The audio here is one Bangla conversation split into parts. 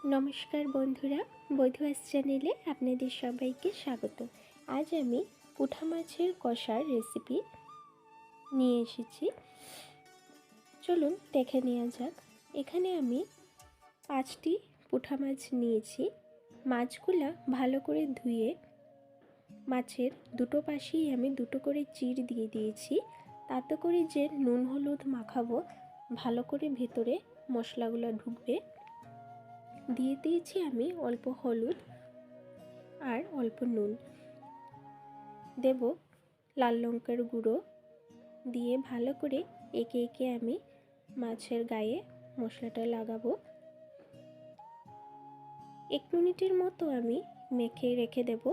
নমস্কার বন্ধুরা, বৈধুয়াস চ্যানেলে আপনাদের সবাইকে স্বাগত। আজ আমি পুঁঠা মাছের কষার রেসিপি নিয়ে এসেছি। চলুন দেখে নেওয়া যাক। এখানে আমি 5টি পুঁঠা মাছ নিয়েছি। মাছগুলা ভালো করে ধুয়ে মাছের দুটো পাশেই আমি দুটো করে চিড় দিয়ে দিয়েছি, তাতে করে যে নুন হলুদ মাখাবো ভালো করে ভেতরে মশলাগুলো ঢুকবে। দিয়ে দিয়েছি আমি অল্প হলুদ আর অল্প নুন, দেব লাল লঙ্কার গুঁড়ো, দিয়ে ভালো করে একে একে আমি মাছের গায়ে মশলাটা লাগাবো। 1 মিনিটের মতো আমি মেখে রেখে দেব,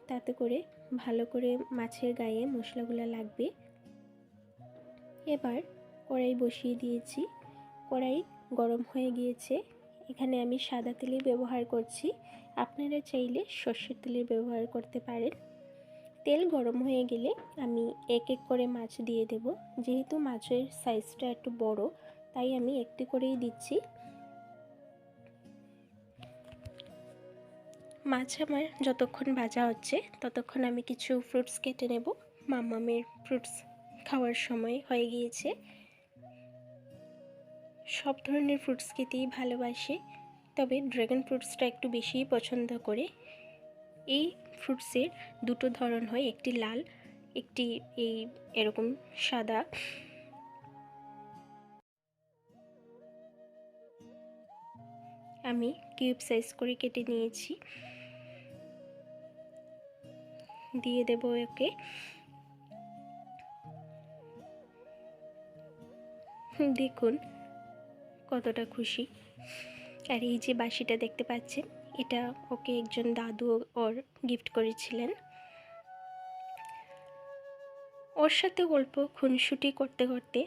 তাতে করে ভালো করে মাছের গায়ে মশলাগুলো লাগবে। এবার কড়াই বসিয়ে দিয়েছি। কড়াই গরম হয়ে গিয়েছে। এখানে আমি সাদা তেলই ব্যবহার করছি, আপনারা চাইলে সর্ষের তেলের ব্যবহার করতে পারেন। তেল গরম হয়ে গেলে আমি এক এক করে মাছ দিয়ে দেব। যেহেতু মাছের সাইজটা একটু বড়, তাই আমি একটি করেই দিচ্ছি। মাছ আমার যতক্ষণ ভাজা হচ্ছে ততক্ষণ আমি কিছু ফ্রুটস কেটে নেব। মাম্মামের ফ্রুটস খাওয়ার সময় হয়ে গিয়েছে। সব ধরনের ফ্রুটস খেতেই ভালোবাসে, তবে ড্রাগন ফ্রুটসটা একটু বেশিই পছন্দ করে। এই ফ্রুটসের দুটো ধরন হয়, একটি লাল, একটি এরকম সাদা। আমি কিউব সাইজ করে কেটে নিয়েছি, দিয়ে দেব ওকে। দেখুন কতটা খুশি। আর এই যে বাঁশিটা দেখতে পাচ্ছেন, এটা ওকে একজন দাদু ওর গিফট করেছিলেন। ওর সাথে অল্প খুনসুটি করতে করতে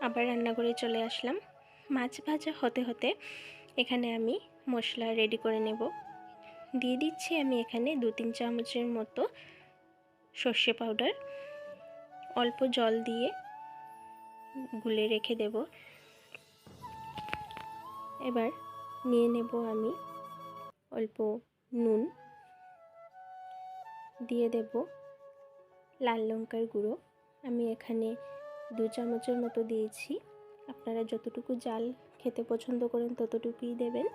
আবার রান্নাঘরে চলে আসলাম। মাছ ভাজা হতে হতে এখানে আমি মশলা রেডি করে নেব। দিয়ে দিচ্ছি আমি এখানে 2-3 চামচের মতো সর্ষে পাউডার। অল্প জল দিয়ে গুলে রেখে দেব। এবার নিয়ে নেব আমি অল্প নুন, দিয়ে দেব লাল লঙ্কার গুঁড়ো। আমি এখানে 2 চামচের মতো দিয়েছি, আপনারা যতটুকু ঝাল খেতে পছন্দ করেন ততটুকুই দেবেন।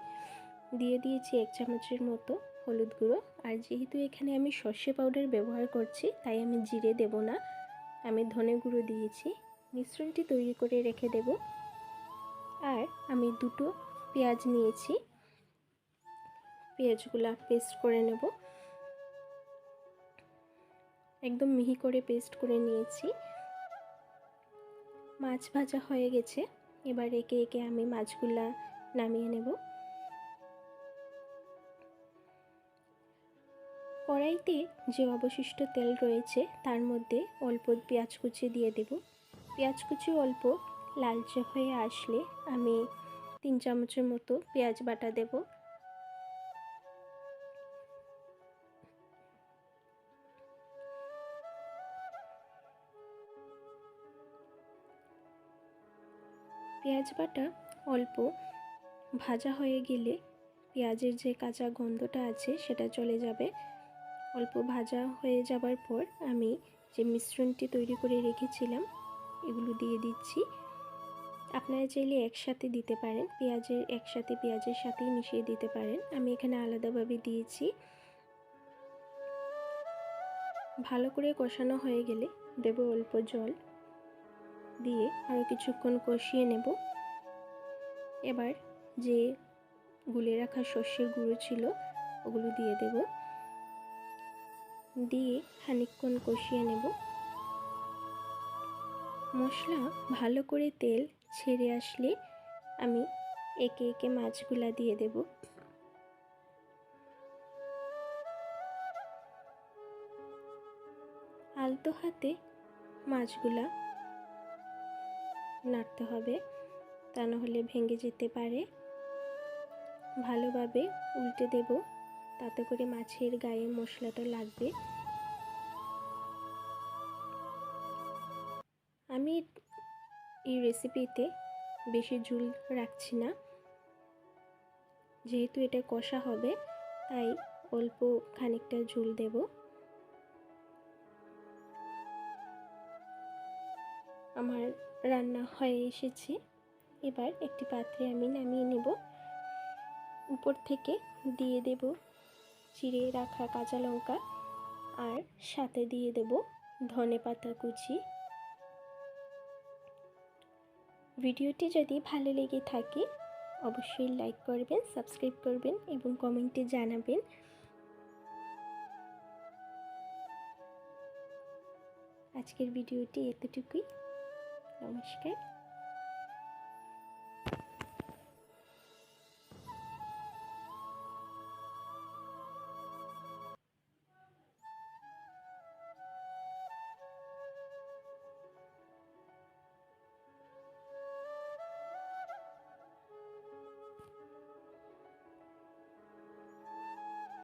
দিয়ে দিয়েছি 1 চামচের মতো হলুদ গুঁড়ো। আর যেহেতু এখানে আমি সর্ষে পাউডার ব্যবহার করছি, তাই আমি জিরে দেব না, আমি ধনে গুঁড়ো দিয়েছি। মিশ্রণটি তৈরি করে রেখে দেব। আর আমি 2টো পেঁয়াজ নিয়েছি, পেঁয়াজগুলো পেস্ট করে নেব। একদম মিহি করে পেস্ট করে নিয়েছি। মাছ ভাজা হয়ে গেছে। এবার একে একে আমি মাছগুলা নামিয়ে নেব। কড়াইতে যে অবশিষ্ট তেল রয়েছে তার মধ্যে অল্প পেঁয়াজ কুচি দিয়ে দেব। পেঁয়াজ কুচি অল্প লালচে হয়ে আসলে আমি 3 চামচের মতো পেঁয়াজ বাটা দেব। পেঁয়াজ বাটা অল্প ভাজা হয়ে গেলে পেঁয়াজের যে কাঁচা গন্ধটা আছে সেটা চলে যাবে। অল্প ভাজা হয়ে যাবার পর আমি যে মিশ্রণটি তৈরি করে রেখেছিলাম এগুলো দিয়ে দিচ্ছি। আপনারা চাইলে একসাথে দিতে পারেন, পেঁয়াজের সাথেই মিশিয়ে দিতে পারেন। আমি এখানে আলাদাভাবে দিয়েছি। ভালো করে কষানো হয়ে গেলে দেব অল্প জল, দিয়ে আরও কিছুক্ষণ কষিয়ে নেব। এবার যে গুলে রাখা সর্ষের গুঁড়ো ছিল ওগুলো দিয়ে দেব, দিয়ে খানিকক্ষণ কষিয়ে নেব। মশলা ভালো করে তেল ছেড়ে আসলে আমি একে একে মাছগুলা দিয়ে দেব। আলতো হাতে মাছগুলা নাড়তে হবে, তা নাহলে ভেঙে যেতে পারে। ভালোভাবে উল্টে দেব, তাতে করে মাছের গায়ে মশলাটা লাগবে। আমি এই রেসিপিতে বেশি ঝোল রাখছি না, যেহেতু এটা কষা হবে তাই অল্প খানিকটা ঝোল দেব। আমার রান্না হয়ে এসেছে, এবার একটি পাত্রে আমি নামিয়ে নেব। উপর থেকে দিয়ে দেব চিড়ে রাখা কাঁচা লঙ্কা আর সাথে দিয়ে দেব ধনেপাতা কুচি। ভিডিওটি যদি ভালো লেগে থাকে অবশ্যই লাইক করবেন, সাবস্ক্রাইব করবেন এবং কমেন্টে জানাবেন। আজকের ভিডিওটি এতটুকুই। নমস্কার।